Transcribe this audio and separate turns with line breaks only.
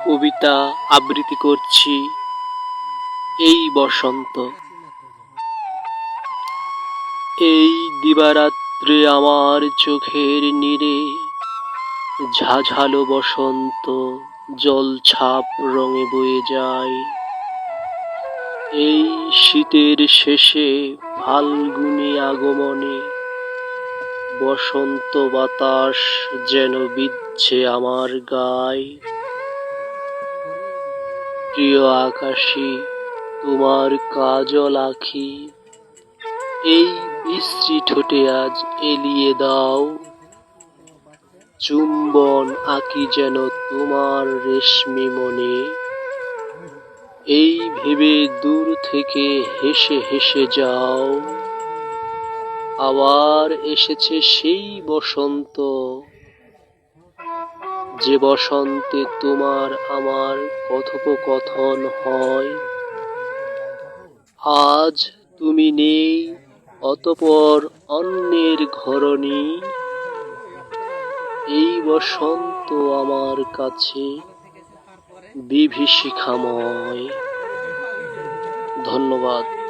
কবিতা আবৃত্তি করছি এই বসন্ত। এই দিবারাত্রে আমার চোখের নীরে ঝাঝালো বসন্ত জলছাপ রঙে বয়ে যায়। এই শীতের শেষে ফাল্গুনী আগমনে বসন্ত বাতাস যেন বিচ্ছে আমার গায়। প্রিয় আকাশী, তোমার কাজল আঁখি এই বিশ্রী ঠোঁটে আজ এলিয়ে দাও। চুম্বন আঁকি যেন তোমার রেশমি মনে, এই ভেবে দূর থেকে হেসে হেসে যাও। আবার এসেছে সেই বসন্ত, যে বসন্তে তোমার আমার কথোপকথন হয়। আজ তুমি নেই, অতঃপর অন্যের ঘরণী। এই বসন্ত আমার কাছে বিভীষিকাময়। ধন্যবাদ।